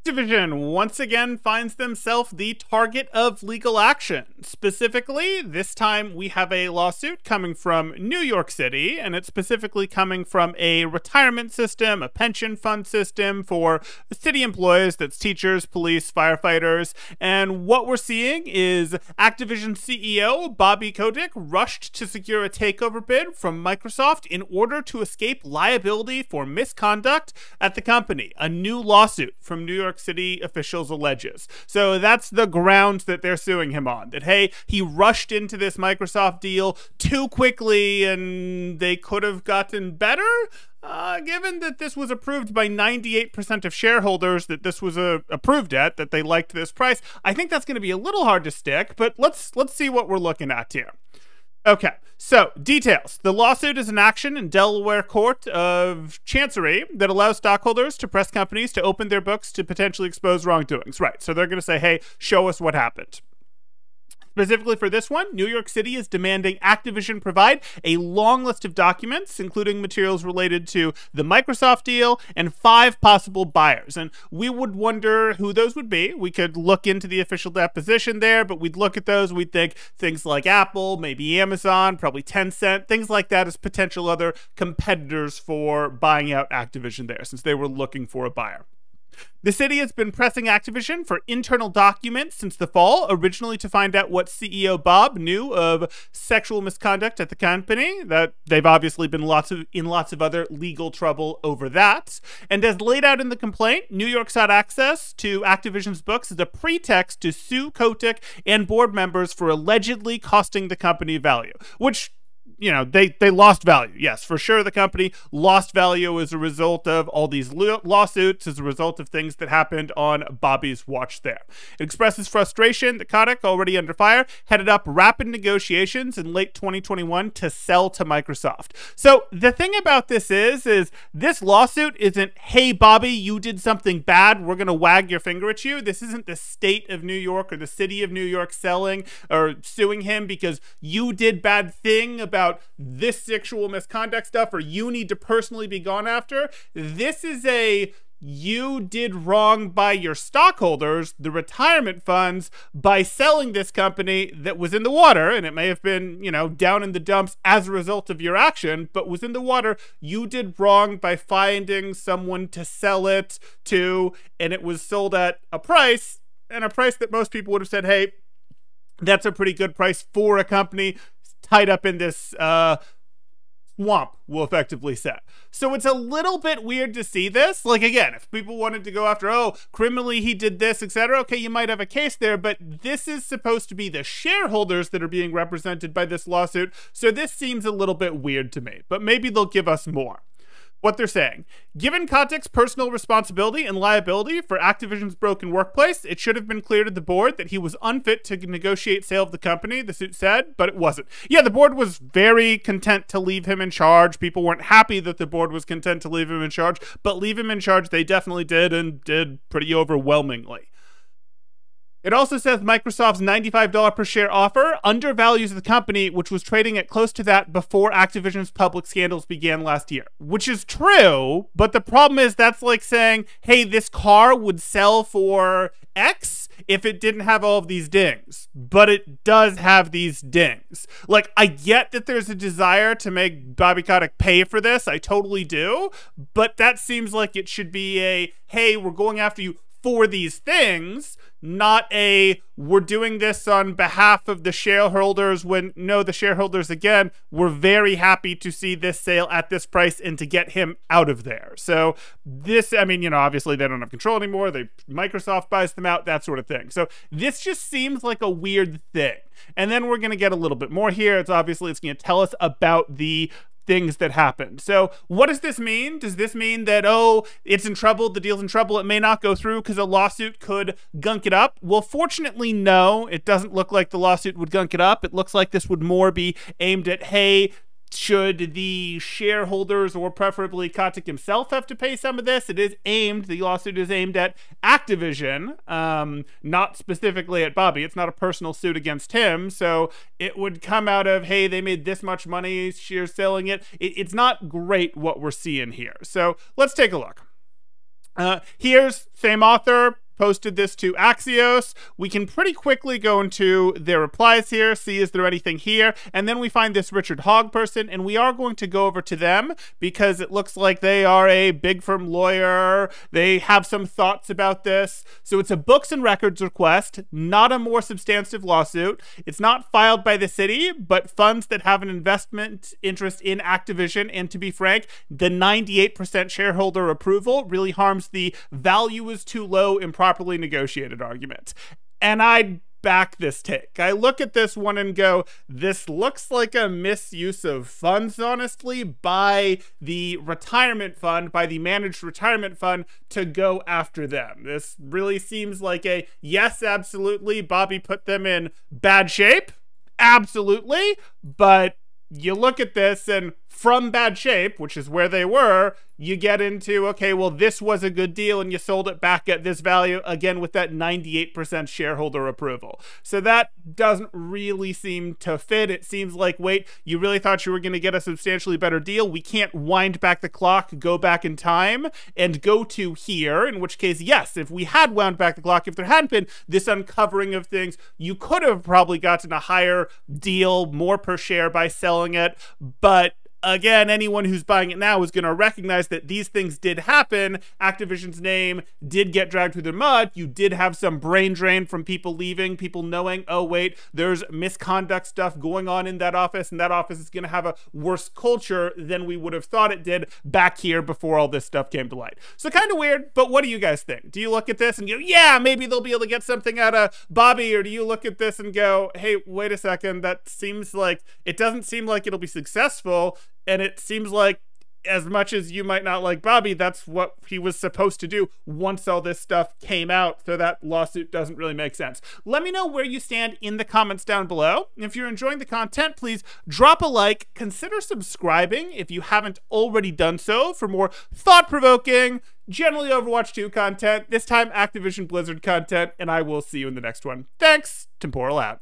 Activision once again finds themselves the target of legal action. Specifically, this time we have a lawsuit coming from New York City, and it's specifically coming from a retirement system, a pension fund system for city employees, that's teachers, police, firefighters. And what we're seeing is Activision CEO Bobby Kotick rushed to secure a takeover bid from Microsoft in order to escape liability for misconduct at the company. A new lawsuit from New York City officials alleges. So that's the grounds that they're suing him on. That, hey, he rushed into this Microsoft deal too quickly and they could have gotten better. Given that this was approved by 98% of shareholders, that this was approved at, that they liked this price, I think that's going to be a little hard to stick, but let's see what we're looking at here. Okay, so details. The lawsuit is an action in Delaware Court of Chancery that allows stockholders to press companies to open their books to potentially expose wrongdoings. Right, so they're going to say, hey, show us what happened. Specifically for this one, New York City is demanding Activision provide a long list of documents, including materials related to the Microsoft deal and 5 possible buyers. And we would wonder who those would be. We could look into the official deposition there, but we'd look at those. We'd think things like Apple, maybe Amazon, probably Tencent, things like that as potential other competitors for buying out Activision there, since they were looking for a buyer. The city has been pressing Activision for internal documents since the fall, originally to find out what CEO Bob knew of sexual misconduct at the company. That they've obviously been in lots of other legal trouble over that. And as laid out in the complaint, New York sought access to Activision's books as a pretext to sue Kotick and board members for allegedly costing the company value, which, you know, they lost value. Yes, for sure, the company lost value as a result of all these lawsuits, as a result of things that happened on Bobby's watch there. It expresses frustration that Kotick, already under fire, headed up rapid negotiations in late 2021 to sell to Microsoft. So the thing about this is this lawsuit isn't, hey, Bobby, you did something bad, we're going to wag your finger at you. This isn't the state of New York or the city of New York selling or suing him because you did bad thing about this sexual misconduct stuff, or you need to personally be gone after. This is a, you did wrong by your stockholders, the retirement funds, by selling this company that was in the water, and it may have been, you know, down in the dumps as a result of your action, but was in the water. You did wrong by finding someone to sell it to, and it was sold at a price, and a price that most people would have said, hey, that's a pretty good price for a company tied up in this swamp, we'll effectively say. So it's a little bit weird to see this. Like, again, if people wanted to go after, oh, criminally he did this, etc., okay, you might have a case there, but this is supposed to be the shareholders that are being represented by this lawsuit, so this seems a little bit weird to me, but maybe they'll give us more. What they're saying: given Kotick's personal responsibility and liability for Activision's broken workplace, it should have been clear to the board that he was unfit to negotiate sale of the company, the suit said, but it wasn't. Yeah, the board was very content to leave him in charge. People weren't happy that the board was content to leave him in charge, but leave him in charge they definitely did, and did pretty overwhelmingly. It also says Microsoft's $95 per share offer undervalues the company, which was trading at close to that before Activision's public scandals began last year. Which is true, but the problem is that's like saying, hey, this car would sell for X if it didn't have all of these dings. But it does have these dings. Like, I get that there's a desire to make Bobby Kotick pay for this. I totally do. But that seems like it should be a, hey, we're going after you for these things, not a, we're doing this on behalf of the shareholders, when, no, the shareholders, again, were very happy to see this sale at this price and to get him out of there. So this, I mean, you know, obviously they don't have control anymore. Microsoft buys them out, that sort of thing. So this just seems like a weird thing. And then we're going to get a little bit more here. It's going to tell us about the things that happened. So what does this mean? Does this mean that, oh, it's in trouble, the deal's in trouble, it may not go through because a lawsuit could gunk it up? Well, fortunately, no, it doesn't look like the lawsuit would gunk it up. It looks like this would more be aimed at, hey, should the shareholders, or preferably Kotick himself, have to pay some of this? It is aimed, the lawsuit is aimed at Activision, not specifically at Bobby. It's not a personal suit against him, so it would come out of, hey, they made this much money, you're selling it. It's not great what we're seeing here. So let's take a look. Here's same author posted this to Axios. We can pretty quickly go into their replies here, see is there anything here, and then we find this Richard Hogg person, and we are going to go over to them because it looks like they are a big firm lawyer. They have some thoughts about this. So it's a books and records request, not a more substantive lawsuit. It's not filed by the city, but funds that have an investment interest in Activision, and to be frank, the 98% shareholder approval really harms the value is too low improperly negotiated argument. And I'd back this take. I look at this one and go, this looks like a misuse of funds, honestly, by the retirement fund, by the managed retirement fund to go after them. This really seems like a, yes, absolutely, Bobby put them in bad shape. Absolutely. But you look at this and from bad shape, which is where they were, you get into, okay, well, this was a good deal and you sold it back at this value, again, with that 98% shareholder approval. So that doesn't really seem to fit. It seems like, wait, you really thought you were going to get a substantially better deal? We can't wind back the clock, go back in time, and go to here, in which case, yes, if we had wound back the clock, if there hadn't been this uncovering of things, you could have probably gotten a higher deal, more per share by selling it, but again, anyone who's buying it now is going to recognize that these things did happen. Activision's name did get dragged through the mud. You did have some brain drain from people leaving, people knowing, oh, wait, there's misconduct stuff going on in that office, and that office is going to have a worse culture than we would have thought it did back here before all this stuff came to light. So kind of weird, but what do you guys think? Do you look at this and go, yeah, maybe they'll be able to get something out of Bobby, or do you look at this and go, hey, wait a second, that seems like, it doesn't seem like it'll be successful. And it seems like, as much as you might not like Bobby, that's what he was supposed to do once all this stuff came out, so that lawsuit doesn't really make sense. Let me know where you stand in the comments down below. If you're enjoying the content, please drop a like, consider subscribing if you haven't already done so for more thought-provoking, generally Overwatch 2 content, this time Activision Blizzard content, and I will see you in the next one. Thanks, Temporal out.